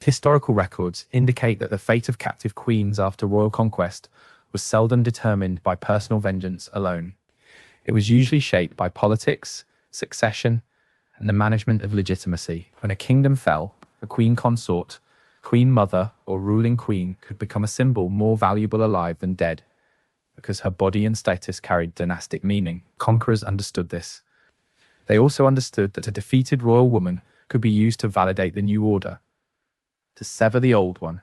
Historical records indicate that the fate of captive queens after royal conquest was seldom determined by personal vengeance alone. It was usually shaped by politics, succession, and the management of legitimacy. When a kingdom fell, a queen consort, queen mother, or ruling queen could become a symbol more valuable alive than dead, because her body and status carried dynastic meaning. Conquerors understood this. They also understood that a defeated royal woman could be used to validate the new order, to sever the old one,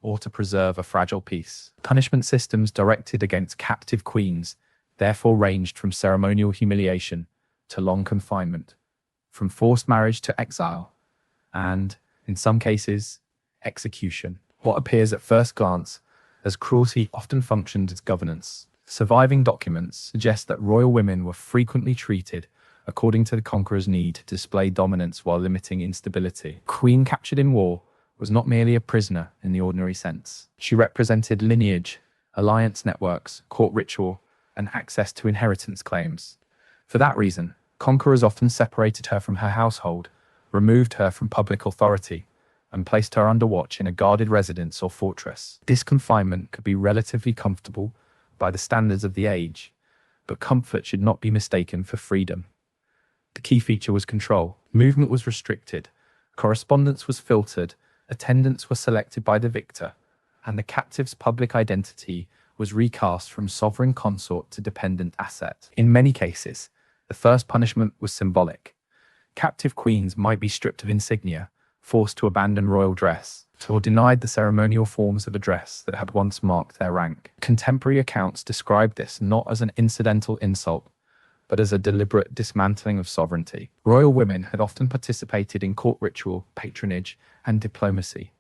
or to preserve a fragile peace. Punishment systems directed against captive queens therefore ranged from ceremonial humiliation to long confinement, from forced marriage to exile, and, in some cases, execution. What appears at first glance as cruelty often functioned as governance. Surviving documents suggest that royal women were frequently treated according to the conqueror's need to display dominance while limiting instability. Queen captured in war was not merely a prisoner in the ordinary sense. She represented lineage, alliance networks, court ritual, and access to inheritance claims. For that reason, conquerors often separated her from her household, removed her from public authority, and placed her under watch in a guarded residence or fortress. This confinement could be relatively comfortable by the standards of the age, but comfort should not be mistaken for freedom. The key feature was control. Movement was restricted, correspondence was filtered, attendants were selected by the victor, and the captive's public identity was recast from sovereign consort to dependent asset. In many cases, the first punishment was symbolic. Captive queens might be stripped of insignia, forced to abandon royal dress, or denied the ceremonial forms of address that had once marked their rank. Contemporary accounts describe this not as an incidental insult, but as a deliberate dismantling of sovereignty. Royal women had often participated in court ritual, patronage, and diplomacy.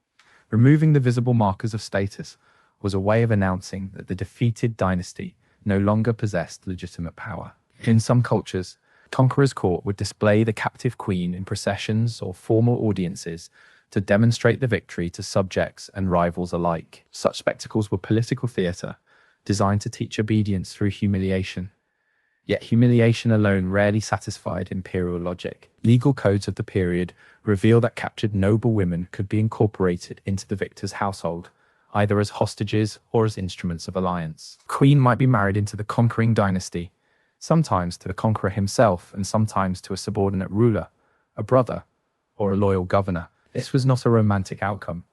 Removing the visible markers of status was a way of announcing that the defeated dynasty no longer possessed legitimate power. In some cultures, conqueror's court would display the captive queen in processions or formal audiences to demonstrate the victory to subjects and rivals alike. Such spectacles were political theatre, designed to teach obedience through humiliation. Yet humiliation alone rarely satisfied imperial logic. Legal codes of the period reveal that captured noble women could be incorporated into the victor's household, either as hostages or as instruments of alliance. Queen might be married into the conquering dynasty, sometimes to the conqueror himself and sometimes to a subordinate ruler, a brother, or a loyal governor. This was not a romantic outcome.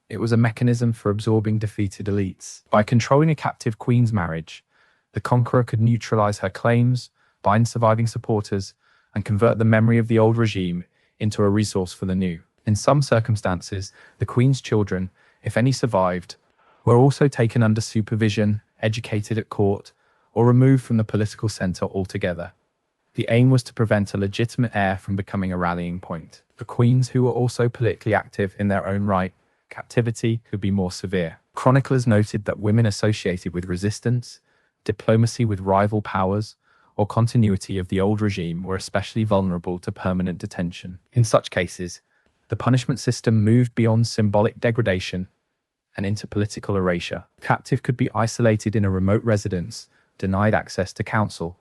It was a mechanism for absorbing defeated elites. By controlling a captive queen's marriage, the conqueror could neutralize her claims, bind surviving supporters, and convert the memory of the old regime into a resource for the new. In some circumstances, the queen's children, if any survived, were also taken under supervision, educated at court, or removed from the political center altogether. The aim was to prevent a legitimate heir from becoming a rallying point. For queens who were also politically active in their own right, captivity could be more severe. Chroniclers noted that women associated with resistance, diplomacy with rival powers, or continuity of the old regime were especially vulnerable to permanent detention. In such cases, the punishment system moved beyond symbolic degradation and into political erasure. Captive could be isolated in a remote residence, denied access to counsel,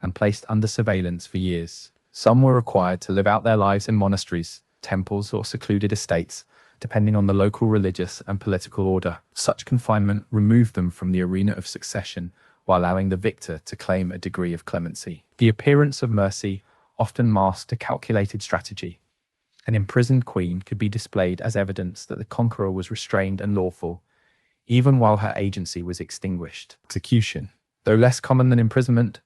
and placed under surveillance for years. Some were required to live out their lives in monasteries, temples, or secluded estates, depending on the local religious and political order. Such confinement removed them from the arena of succession, while allowing the victor to claim a degree of clemency. The appearance of mercy often masked a calculated strategy. An imprisoned queen could be displayed as evidence that the conqueror was restrained and lawful, even while her agency was extinguished. Execution, though less common than imprisonment,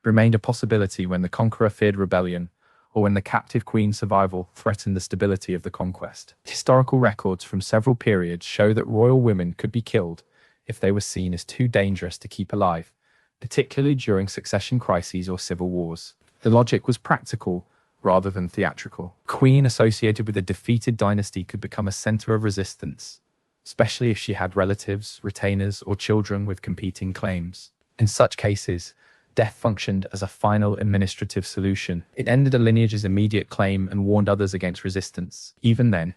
remained a possibility when the conqueror feared rebellion or when the captive queen's survival threatened the stability of the conquest. Historical records from several periods show that royal women could be killed if they were seen as too dangerous to keep alive, particularly during succession crises or civil wars. The logic was practical rather than theatrical. A queen associated with a defeated dynasty could become a center of resistance, especially if she had relatives, retainers, or children with competing claims. In such cases, death functioned as a final administrative solution. It ended a lineage's immediate claim and warned others against resistance. Even then,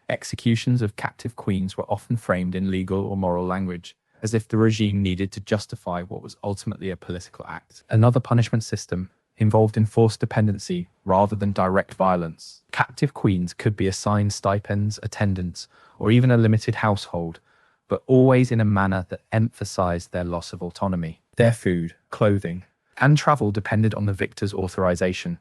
executions of captive queens were often framed in legal or moral language, as if the regime needed to justify what was ultimately a political act. Another punishment system, involved in forced dependency rather than direct violence. Captive queens could be assigned stipends, attendants, or even a limited household, but always in a manner that emphasized their loss of autonomy. Their food, clothing, and travel depended on the victor's authorization.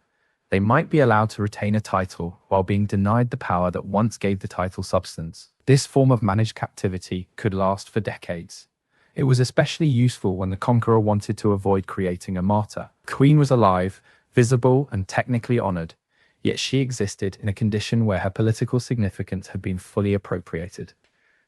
They might be allowed to retain a title while being denied the power that once gave the title substance. This form of managed captivity could last for decades. It was especially useful when the conqueror wanted to avoid creating a martyr. The queen was alive, visible, and technically honored, yet she existed in a condition where her political significance had been fully appropriated.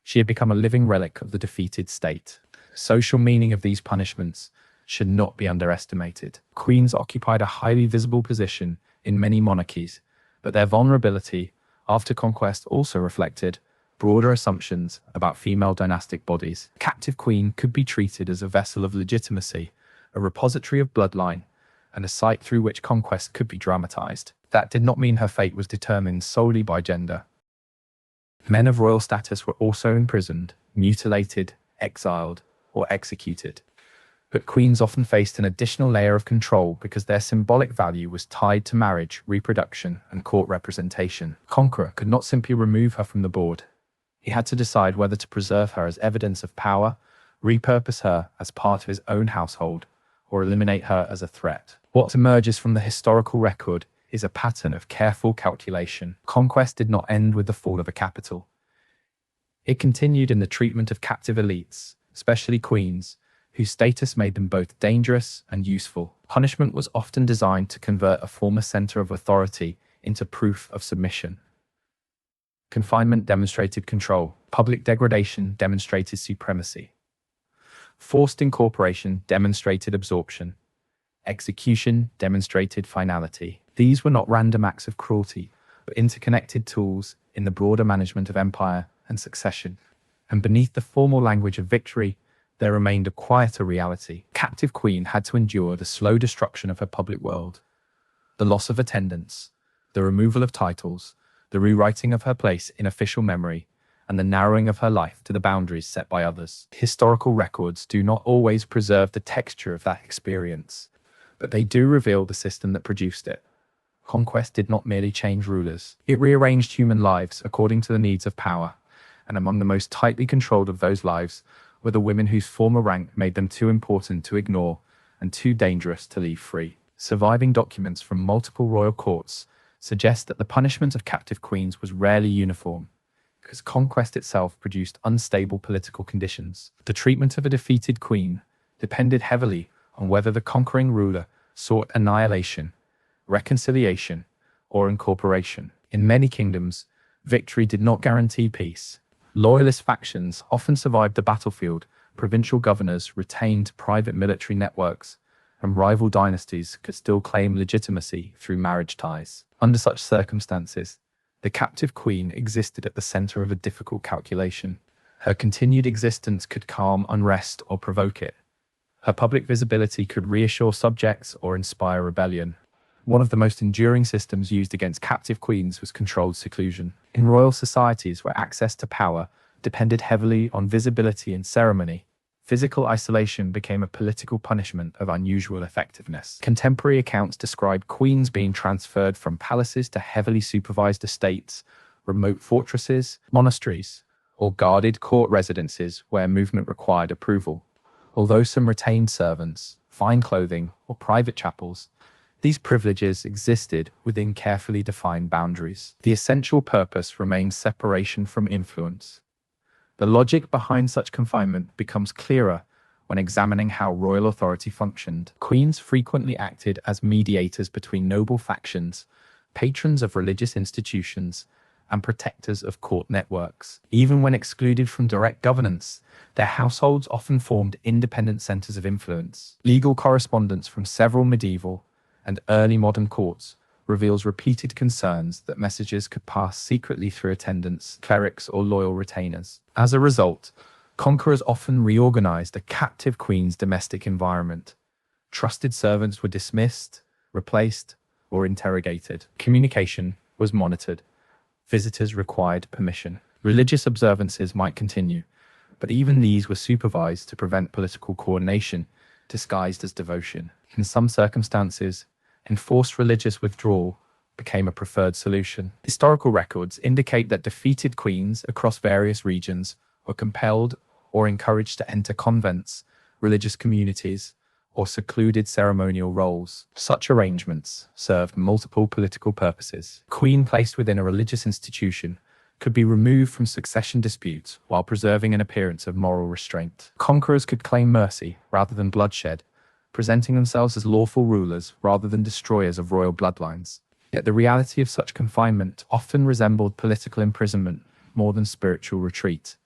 She had become a living relic of the defeated state. The social meaning of these punishments should not be underestimated. Queens occupied a highly visible position in many monarchies, but their vulnerability after conquest also reflected broader assumptions about female dynastic bodies. A captive queen could be treated as a vessel of legitimacy, a repository of bloodline, and a site through which conquest could be dramatized. That did not mean her fate was determined solely by gender. Men of royal status were also imprisoned, mutilated, exiled, or executed. But queens often faced an additional layer of control because their symbolic value was tied to marriage, reproduction, and court representation. The conqueror could not simply remove her from the board. He had to decide whether to preserve her as evidence of power, repurpose her as part of his own household, or eliminate her as a threat. What emerges from the historical record is a pattern of careful calculation. Conquest did not end with the fall of a capital. It continued in the treatment of captive elites, especially queens, whose status made them both dangerous and useful. Punishment was often designed to convert a former center of authority into proof of submission. Confinement demonstrated control. Public degradation demonstrated supremacy. Forced incorporation demonstrated absorption. Execution demonstrated finality. These were not random acts of cruelty, but interconnected tools in the broader management of empire and succession. And beneath the formal language of victory, there remained a quieter reality. Captive queen had to endure the slow destruction of her public world, the loss of attendants, the removal of titles, the rewriting of her place in official memory, and the narrowing of her life to the boundaries set by others. Historical records do not always preserve the texture of that experience, but they do reveal the system that produced it. Conquest did not merely change rulers. It rearranged human lives according to the needs of power, and among the most tightly controlled of those lives were the women whose former rank made them too important to ignore and too dangerous to leave free. Surviving documents from multiple royal courts suggest that the punishment of captive queens was rarely uniform, because conquest itself produced unstable political conditions. The treatment of a defeated queen depended heavily on whether the conquering ruler sought annihilation, reconciliation, or incorporation. In many kingdoms, victory did not guarantee peace. Loyalist factions often survived the battlefield, provincial governors retained private military networks, and rival dynasties could still claim legitimacy through marriage ties. Under such circumstances, the captive queen existed at the center of a difficult calculation. Her continued existence could calm unrest or provoke it. Her public visibility could reassure subjects or inspire rebellion. One of the most enduring systems used against captive queens was controlled seclusion. In royal societies where access to power depended heavily on visibility and ceremony, physical isolation became a political punishment of unusual effectiveness. Contemporary accounts describe queens being transferred from palaces to heavily supervised estates, remote fortresses, monasteries, or guarded court residences where movement required approval. Although some retained servants, fine clothing, or private chapels, these privileges existed within carefully defined boundaries. The essential purpose remained separation from influence. The logic behind such confinement becomes clearer when examining how royal authority functioned. Queens frequently acted as mediators between noble factions, patrons of religious institutions, and protectors of court networks. Even when excluded from direct governance, their households often formed independent centers of influence. Legal correspondence from several medieval and early modern courts reveals repeated concerns that messages could pass secretly through attendants, clerics, or loyal retainers. As a result, conquerors often reorganized a captive queen's domestic environment. Trusted servants were dismissed, replaced, or interrogated. Communication was monitored. Visitors required permission. Religious observances might continue, but even these were supervised to prevent political coordination disguised as devotion. In some circumstances, enforced religious withdrawal became a preferred solution. Historical records indicate that defeated queens across various regions were compelled or encouraged to enter convents, religious communities, or secluded ceremonial roles. Such arrangements served multiple political purposes. A queen placed within a religious institution could be removed from succession disputes while preserving an appearance of moral restraint. Conquerors could claim mercy rather than bloodshed, presenting themselves as lawful rulers rather than destroyers of royal bloodlines. Yet the reality of such confinement often resembled political imprisonment more than spiritual retreat.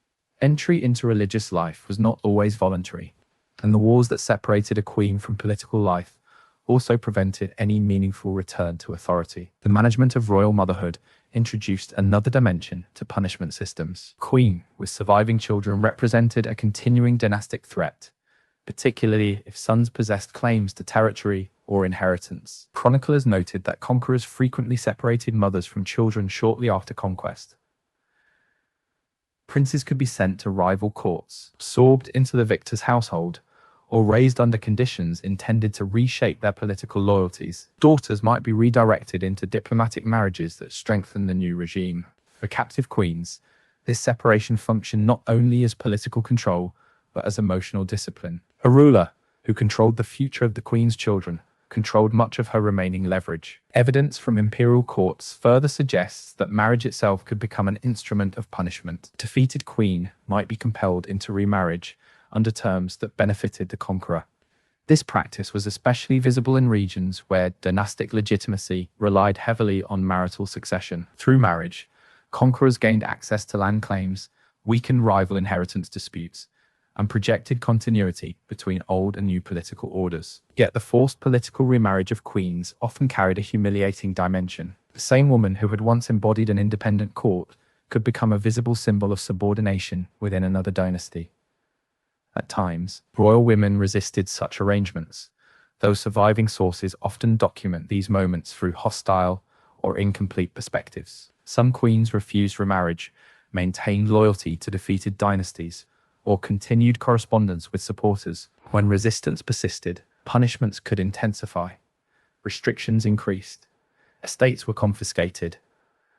Entry into religious life was not always voluntary, and the walls that separated a queen from political life also prevented any meaningful return to authority. The management of royal motherhood introduced another dimension to punishment systems. Queen with surviving children represented a continuing dynastic threat, particularly if sons possessed claims to territory or inheritance. Chroniclers noted that conquerors frequently separated mothers from children shortly after conquest. Princes could be sent to rival courts, absorbed into the victor's household, or raised under conditions intended to reshape their political loyalties. Daughters might be redirected into diplomatic marriages that strengthen the new regime. For captive queens, this separation functioned not only as political control, but as emotional discipline. A ruler who controlled the future of the queen's children controlled much of her remaining leverage. Evidence from imperial courts further suggests that marriage itself could become an instrument of punishment. A defeated queen might be compelled into remarriage under terms that benefited the conqueror. This practice was especially visible in regions where dynastic legitimacy relied heavily on marital succession. Through marriage, conquerors gained access to land claims, weakened rival inheritance disputes, and projected continuity between old and new political orders. Yet the forced political remarriage of queens often carried a humiliating dimension. The same woman who had once embodied an independent court could become a visible symbol of subordination within another dynasty. At times, royal women resisted such arrangements, though surviving sources often document these moments through hostile or incomplete perspectives. Some queens refused remarriage, maintained loyalty to defeated dynasties, or continued correspondence with supporters. When resistance persisted, punishments could intensify, restrictions increased, estates were confiscated,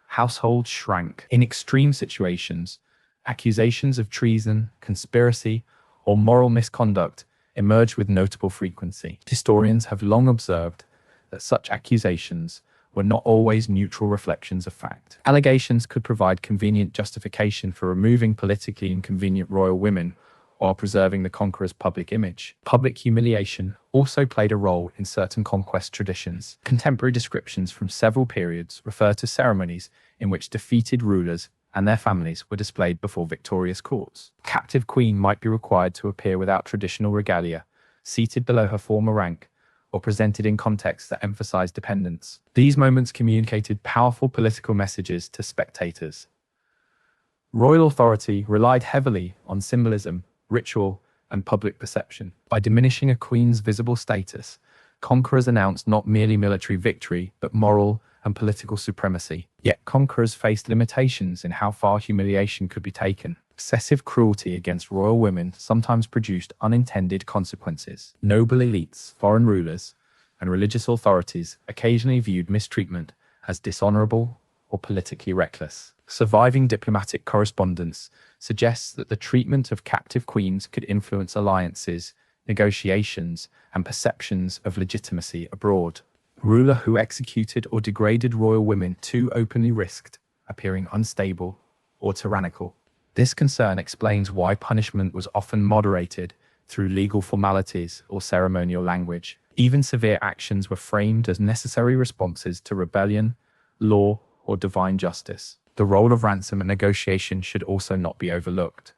households shrank. In extreme situations, accusations of treason, conspiracy, or moral misconduct emerged with notable frequency. Historians have long observed that such accusations were not always neutral reflections of fact. Allegations could provide convenient justification for removing politically inconvenient royal women while preserving the conqueror's public image. Public humiliation also played a role in certain conquest traditions. Contemporary descriptions from several periods refer to ceremonies in which defeated rulers and their families were displayed before victorious courts. A captive queen might be required to appear without traditional regalia, seated below her former rank, or presented in contexts that emphasized dependence. These moments communicated powerful political messages to spectators. Royal authority relied heavily on symbolism, ritual, and public perception. By diminishing a queen's visible status, conquerors announced not merely military victory, but moral and political supremacy. Yet conquerors faced limitations in how far humiliation could be taken. Excessive cruelty against royal women sometimes produced unintended consequences. Noble elites, foreign rulers, and religious authorities occasionally viewed mistreatment as dishonorable or politically reckless. Surviving diplomatic correspondence suggests that the treatment of captive queens could influence alliances, negotiations, and perceptions of legitimacy abroad. A ruler who executed or degraded royal women too openly risked appearing unstable or tyrannical. This concern explains why punishment was often moderated through legal formalities or ceremonial language. Even severe actions were framed as necessary responses to rebellion, law, or divine justice. The role of ransom and negotiation should also not be overlooked.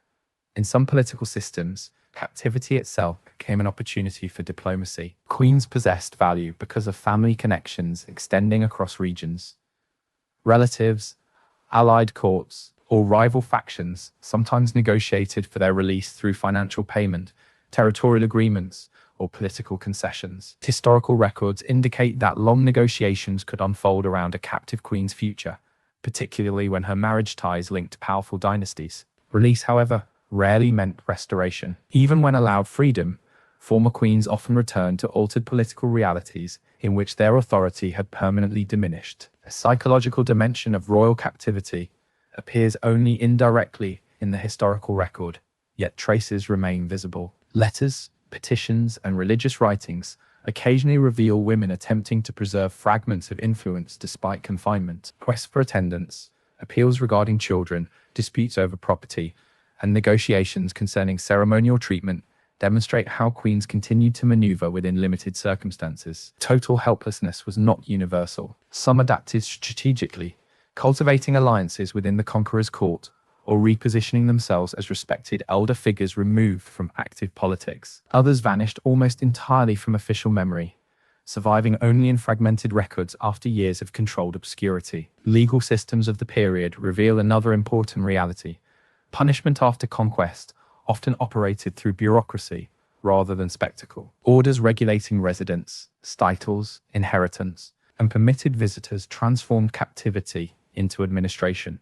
In some political systems, captivity itself became an opportunity for diplomacy. Queens possessed value because of family connections extending across regions. Relatives, allied courts, or rival factions sometimes negotiated for their release through financial payment, territorial agreements, or political concessions. Historical records indicate that long negotiations could unfold around a captive queen's future, particularly when her marriage ties linked powerful dynasties. Release, however, rarely meant restoration. Even when allowed freedom, Former queens often returned to altered political realities in which their authority had permanently diminished. A psychological dimension of royal captivity appears only indirectly in the historical record, yet traces remain visible. Letters, petitions, and religious writings occasionally reveal women attempting to preserve fragments of influence despite confinement. Quests for attendance, appeals regarding children, disputes over property, and negotiations concerning ceremonial treatment demonstrate how queens continued to maneuver within limited circumstances. Total helplessness was not universal. Some adapted strategically, cultivating alliances within the conqueror's court, or repositioning themselves as respected elder figures removed from active politics. Others vanished almost entirely from official memory, surviving only in fragmented records after years of controlled obscurity. Legal systems of the period reveal another important reality. Punishment after conquest often operated through bureaucracy rather than spectacle. Orders regulating residence, titles, inheritance, and permitted visitors transformed captivity into administration.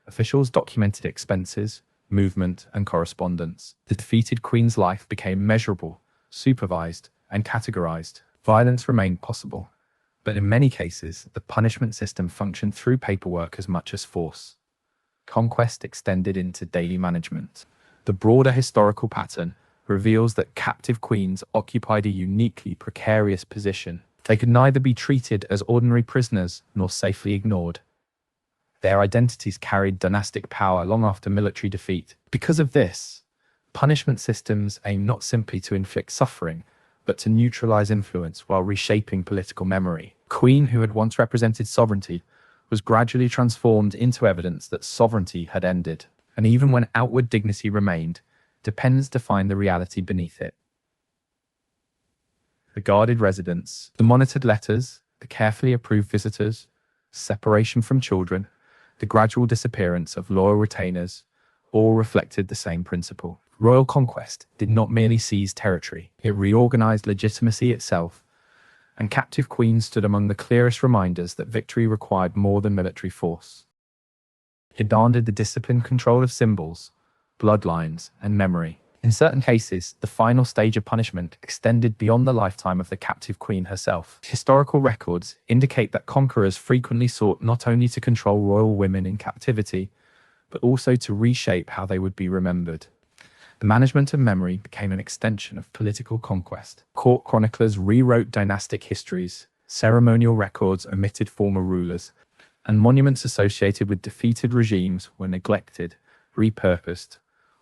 Officials documented expenses, movement, and correspondence. The defeated queen's life became measurable, supervised, and categorized. Violence remained possible, but in many cases, the punishment system functioned through paperwork as much as force. Conquest extended into daily management. The broader historical pattern reveals that captive queens occupied a uniquely precarious position. They could neither be treated as ordinary prisoners nor safely ignored. Their identities carried dynastic power long after military defeat. Because of this, punishment systems aim not simply to inflict suffering, but to neutralize influence while reshaping political memory. A queen who had once represented sovereignty was gradually transformed into evidence that sovereignty had ended. And even when outward dignity remained, dependents defined the reality beneath it. The guarded residence, the monitored letters, the carefully approved visitors, separation from children, the gradual disappearance of loyal retainers, all reflected the same principle. Royal conquest did not merely seize territory, it reorganized legitimacy itself, and captive queens stood among the clearest reminders that victory required more than military force. It demanded the disciplined control of symbols, bloodlines, and memory. In certain cases, the final stage of punishment extended beyond the lifetime of the captive queen herself. Historical records indicate that conquerors frequently sought not only to control royal women in captivity, but also to reshape how they would be remembered. The management of memory became an extension of political conquest. Court chroniclers rewrote dynastic histories, ceremonial records omitted former rulers, and monuments associated with defeated regimes were neglected, repurposed,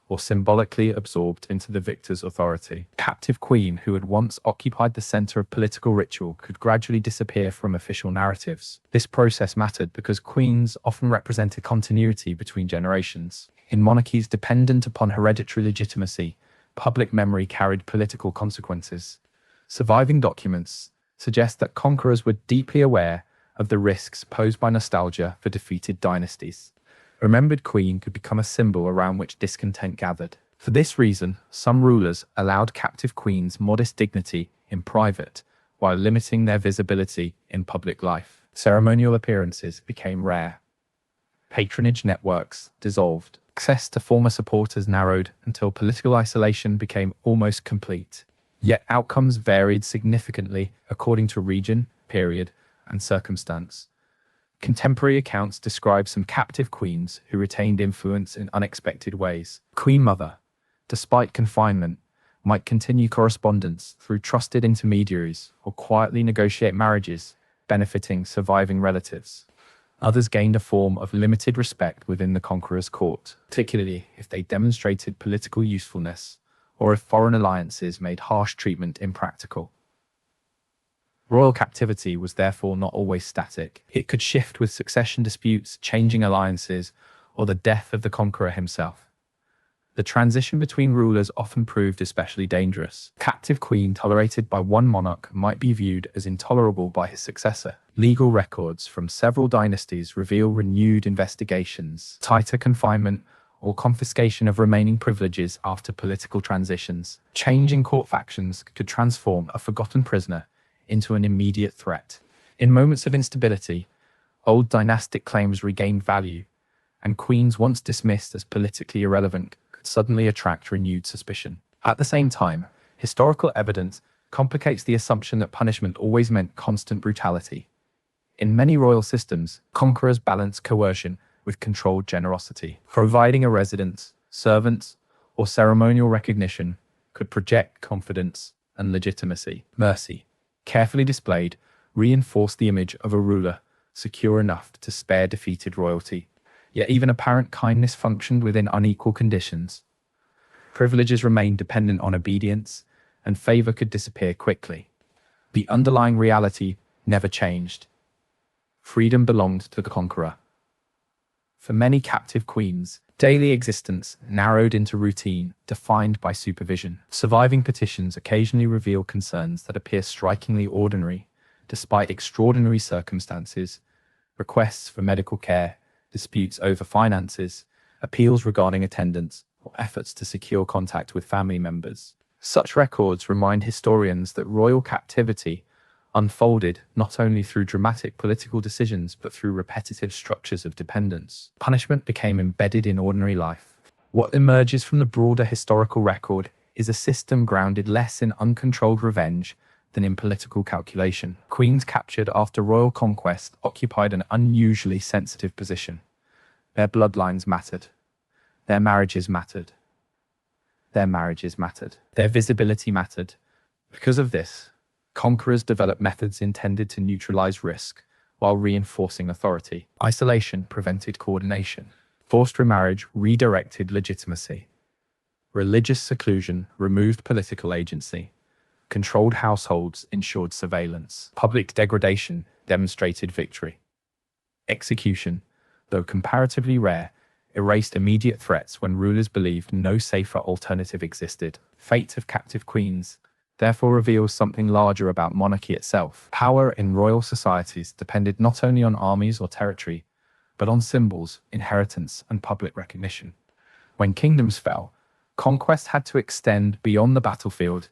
or symbolically absorbed into the victor's authority. A captive queen who had once occupied the center of political ritual could gradually disappear from official narratives. This process mattered because queens often represented continuity between generations. In monarchies dependent upon hereditary legitimacy, public memory carried political consequences. Surviving documents suggest that conquerors were deeply aware of the risks posed by nostalgia for defeated dynasties. A remembered queen could become a symbol around which discontent gathered. For this reason, some rulers allowed captive queens modest dignity in private, while limiting their visibility in public life. Ceremonial appearances became rare. Patronage networks dissolved. Access to former supporters narrowed until political isolation became almost complete. Yet outcomes varied significantly according to region, period, and circumstance. Contemporary accounts describe some captive queens who retained influence in unexpected ways. Queen Mother, despite confinement, might continue correspondence through trusted intermediaries or quietly negotiate marriages, benefiting surviving relatives. Others gained a form of limited respect within the conqueror's court, particularly if they demonstrated political usefulness or if foreign alliances made harsh treatment impractical. Royal captivity was therefore not always static. It could shift with succession disputes, changing alliances, or the death of the conqueror himself. The transition between rulers often proved especially dangerous. A captive queen tolerated by one monarch might be viewed as intolerable by his successor. Legal records from several dynasties reveal renewed investigations, tighter confinement, or confiscation of remaining privileges after political transitions. Change in court factions could transform a forgotten prisoner into an immediate threat. In moments of instability, old dynastic claims regained value, and queens once dismissed as politically irrelevant could suddenly attract renewed suspicion. At the same time, Historical evidence complicates the assumption that punishment always meant constant brutality. In many royal systems, conquerors balanced coercion with controlled generosity. Providing a residence, servants, or ceremonial recognition could project confidence and legitimacy. Mercy, carefully displayed, reinforced the image of a ruler secure enough to spare defeated royalty. Yet even apparent kindness functioned within unequal conditions. Privileges remained dependent on obedience, and favor could disappear quickly. The underlying reality never changed. Freedom belonged to the conqueror. For many captive queens, daily existence narrowed into routine, defined by supervision. Surviving petitions occasionally reveal concerns that appear strikingly ordinary, despite extraordinary circumstances: requests for medical care, disputes over finances, appeals regarding attendance, or efforts to secure contact with family members. Such records remind historians that royal captivity unfolded not only through dramatic political decisions but through repetitive structures of dependence. Punishment became embedded in ordinary life. What emerges from the broader historical record is a system grounded less in uncontrolled revenge than in political calculation. Queens captured after royal conquest occupied an unusually sensitive position. Their bloodlines mattered. Their marriages mattered. Their visibility mattered. Because of this, conquerors developed methods intended to neutralize risk while reinforcing authority. Isolation prevented coordination. Forced remarriage redirected legitimacy. Religious seclusion removed political agency. Controlled households ensured surveillance. Public degradation demonstrated victory. Execution, though comparatively rare, erased immediate threats when rulers believed no safer alternative existed. Fate of captive queens therefore reveals something larger about monarchy itself. Power in royal societies depended not only on armies or territory, but on symbols, inheritance, and public recognition. When kingdoms fell, conquest had to extend beyond the battlefield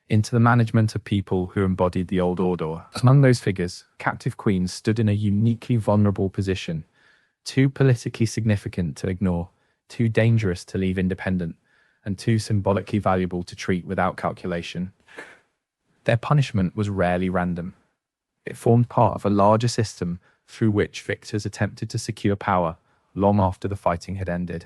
into the management of people who embodied the old order. Among those figures, captive queens stood in a uniquely vulnerable position, too politically significant to ignore, too dangerous to leave independent, and too symbolically valuable to treat without calculation. Their punishment was rarely random. It formed part of a larger system through which victors attempted to secure power long after the fighting had ended.